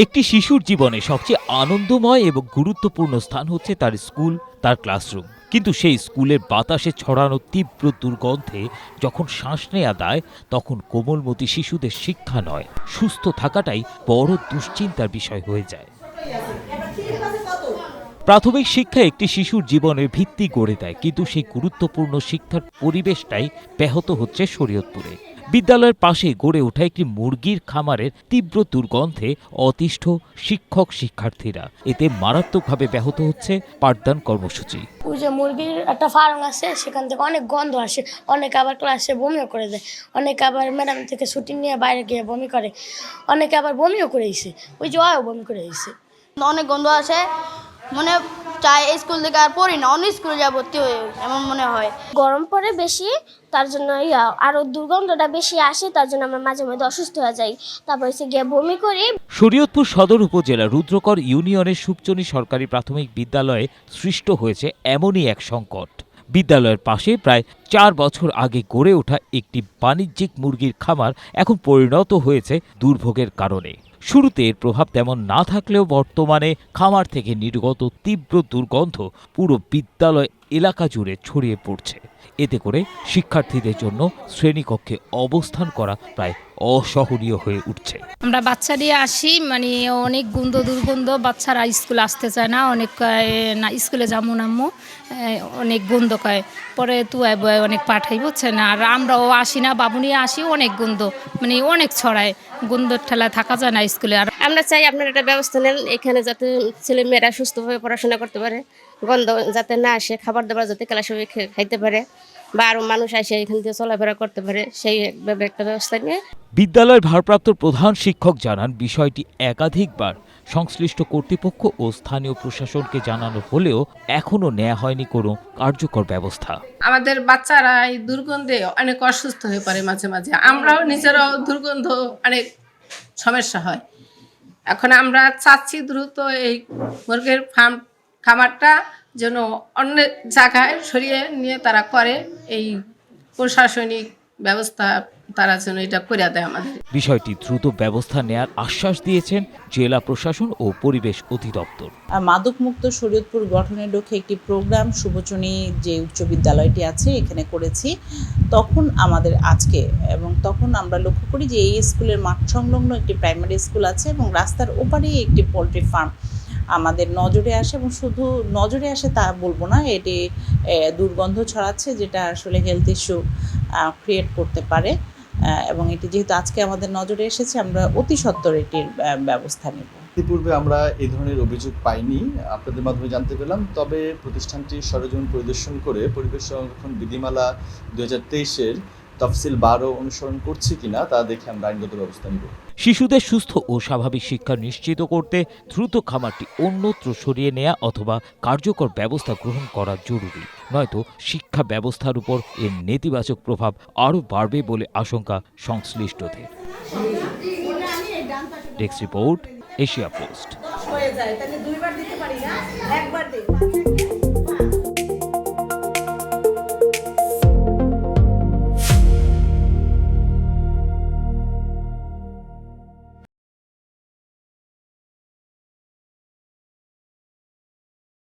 একটি শিশুর জীবনে সবচেয়ে আনন্দময় এবং গুরুত্বপূর্ণ স্থান হচ্ছে তার স্কুল, তার ক্লাসরুম। কিন্তু সেই স্কুলের বাতাসে ছড়ানো তীব্র দুর্গন্ধে যখন শ্বাস নেওয়া দেয়, তখন কোমলমতি শিশুদের শিক্ষা নয়, সুস্থ থাকাটাই বড় দুশ্চিন্তার বিষয় হয়ে যায়। প্রাথমিক শিক্ষা একটি শিশুর জীবনের ভিত্তি গড়ে দেয়, কিন্তু সেই গুরুত্বপূর্ণ শিক্ষার পরিবেশটাই ব্যাহত হচ্ছে শরীয়তপুরে। বিদ্যালয়ের পাশে গড়ে ওঠা একটি মুরগির খামারের তীব্র দুর্গন্ধে অতিষ্ঠ শিক্ষক শিক্ষার্থীরা। এতে মারাত্মকভাবে ব্যাহত হচ্ছে পাঠদান কর্মসূচি। ওই যে মুরগির একটা ফার্ম আছে, সেখান থেকে অনেক গন্ধ আসে, অনেকে আবার ক্লাসে বমিও করে দেয়, অনেকে আবার ম্যাডাম থেকে ছুটি নিয়ে বাইরে গিয়ে বমি করে, অনেকে আবার বমিও করে এসে, ওই যে বমি করে এসে। অনেক গন্ধ আসে, মনে চাই স্কুল থেকে আর পড়ি না, অন্য স্কুলে যা ভর্তি হয়ে এমন মনে হয়। গরম পড়ে বেশি, তার জন্য আরো দুর্গন্ধটা বেশি আসে, তার জন্য আমরা মাঝে মাঝে অসুস্থ হয়ে যাই, তারপর এসে গিয়ে বমি করি। শরীয়তপুর সদর উপজেলা রুদ্রকর ইউনিয়নের সুপচনী সরকারি প্রাথমিক বিদ্যালয়ে সৃষ্ট হয়েছে এমনই এক সংকট। বিদ্যালয়ের পাশে প্রায় 4 বছর আগে গড়ে ওঠা একটি বাণিজ্যিক মুরগির খামার এখন পরিণত হয়েছে দুর্ভোগের কারণে। শুরুতে এর প্রভাব তেমন না থাকলেও বর্তমানে খামার থেকে নির্গত তীব্র দুর্গন্ধ পুরো বিদ্যালয় এলাকা জুড়ে ছড়িয়ে পড়ছে। এতে করে শিক্ষার্থীদের জন্য শ্রেণীকক্ষে অবস্থান করা প্রায় অসহনীয় হয়ে উঠছে। আমরা বাচ্চা দিয়ে আসি, মানে অনেক দুর্গন্ধ, বাচ্চারা স্কুলে আসতে চায় না, অনেক না স্কুলে যাবো নামো, অনেক গন্ধ কয়, পরে তুয়ায় বয় অনেক পাঠাই বুঝছে না, আর আমরাও আসি না, বাবু নিয়ে আসি, অনেক গন্ধ, মানে অনেক ছড়ায়, গন্ধর ঠেলায় থাকা যায় না স্কুলে। আর আমরা চাই আপনারা একটা ব্যবস্থা নেন, এখানে যাতে ছেলেমেয়েরা সুস্থভাবে পড়াশোনা করতে পারে, গন্ধ যাতে না আসে, খাবার দাবার যাতে ক্লাসে খাইতে পারে, বা আরও মানুষ আসে এখান থেকে চলাফেরা করতে পারে, সেইভাবে একটা ব্যবস্থা নিয়ে। বিদ্যালয়ের ভারপ্রাপ্ত প্রধান শিক্ষক জানান, বিষয়টি একাধিকবার সংশ্লিষ্ট কর্তৃপক্ষ ও স্থানীয় প্রশাসনকে জানানো হলেও এখনো নেওয়া হয়নি কোনো কার্যকর ব্যবস্থা। আমাদের বাচ্চারা এই দুর্গন্ধে অনেক অসুস্থ হয়ে পড়ে, মাঝে মাঝে আমরাও নিজেরাও দুর্গন্ধ অনেক সমস্যা হয়। এখন আমরা চাচ্ছি দ্রুত এই মুরগির খামারটা যেন অন্য জায়গায় সরিয়ে নিয়ে তারা করে, এই প্রশাসনিক ব্যবস্থা তারা যেন এটা করে দেয় আমাদের। বিষয়টি দ্রুত ব্যবস্থা নেয়ার আশ্বাস দিয়েছেন জেলা প্রশাসন ও পরিবেশ অধিদপ্তর। মাদকমুক্ত শরীয়তপুর গঠনের লক্ষ্যে একটি প্রোগ্রাম সুবচনী যে উচ্চ বিদ্যালয়টি আছে এখানে করেছি। তখন আমাদের আজকে এবং তখন আমরা লক্ষ্য করি যে এই স্কুলের মাঠ সংলগ্ন একটি প্রাইমারি স্কুল আছে এবং রাস্তার ওপারেই একটি পোলট্রি ফার্ম আমাদের নজরে আসে, এবং শুধু নজরে আসে তা বলবো না, এটি দুর্গন্ধ ছড়াচ্ছে, যেটা আসলে হেলথ ইস্যু ক্রিয়েট করতে পারে। এবং এটি যেহেতু আজকে আমাদের নজরে এসেছে, আমরা অতি সত্বর এটির ব্যবস্থা নেব। ইতিপূর্বে আমরা এই ধরনের অভিযোগ পাইনি, আপনাদের মাধ্যমে জানতে পেলাম। তবে প্রতিষ্ঠানটি সরেজমিন পরিদর্শন করে পরিবেশ সংরক্ষণ বিধিমালা 2023-এর তফসিল 12 অনুসরণ করছে কিনা তা দেখে আমরা আইনগত ব্যবস্থা নেব। শিশুদের সুস্থ ও স্বাভাবিক শিক্ষা নিশ্চিত করতে দ্রুত খামারটি অন্যত্র সরিয়ে নেওয়া অথবা কার্যকর ব্যবস্থা গ্রহণ করা জরুরি, নয়তো শিক্ষা ব্যবস্থার উপর এর নেতিবাচক প্রভাব আরও বাড়বে বলে আশঙ্কা সংশ্লিষ্টদের। Desk report, Asia post.